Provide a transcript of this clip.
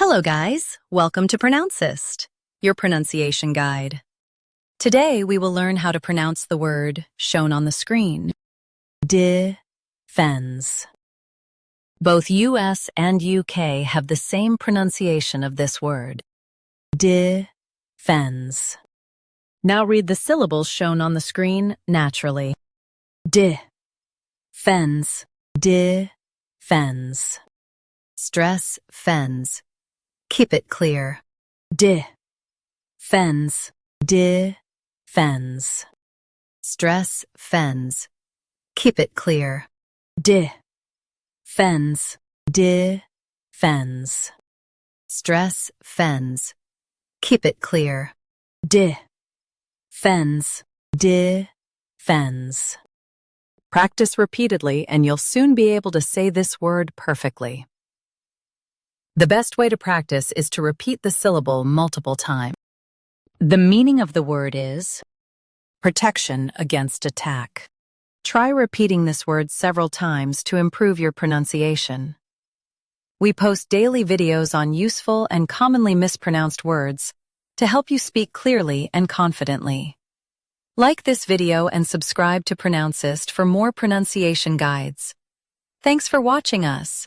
Hello guys, welcome to Pronouncist, your pronunciation guide. Today we will learn how to pronounce the word shown on the screen. Defense. Both US and UK have the same pronunciation of this word. Defense. Now read the syllables shown on the screen naturally. Defense. Defense. Stress fens. Keep it clear. Defense. Defense. Stress fens. Keep it clear. Defense. Defense. Stress fens. Keep it clear. Defense. Defense. Practice repeatedly and you'll soon be able to say this word perfectly. The best way to practice is to repeat the syllable multiple times. The meaning of the word is protection against attack. Try repeating this word several times to improve your pronunciation. We post daily videos on useful and commonly mispronounced words to help you speak clearly and confidently. Like this video and subscribe to Pronouncist for more pronunciation guides. Thanks for watching us.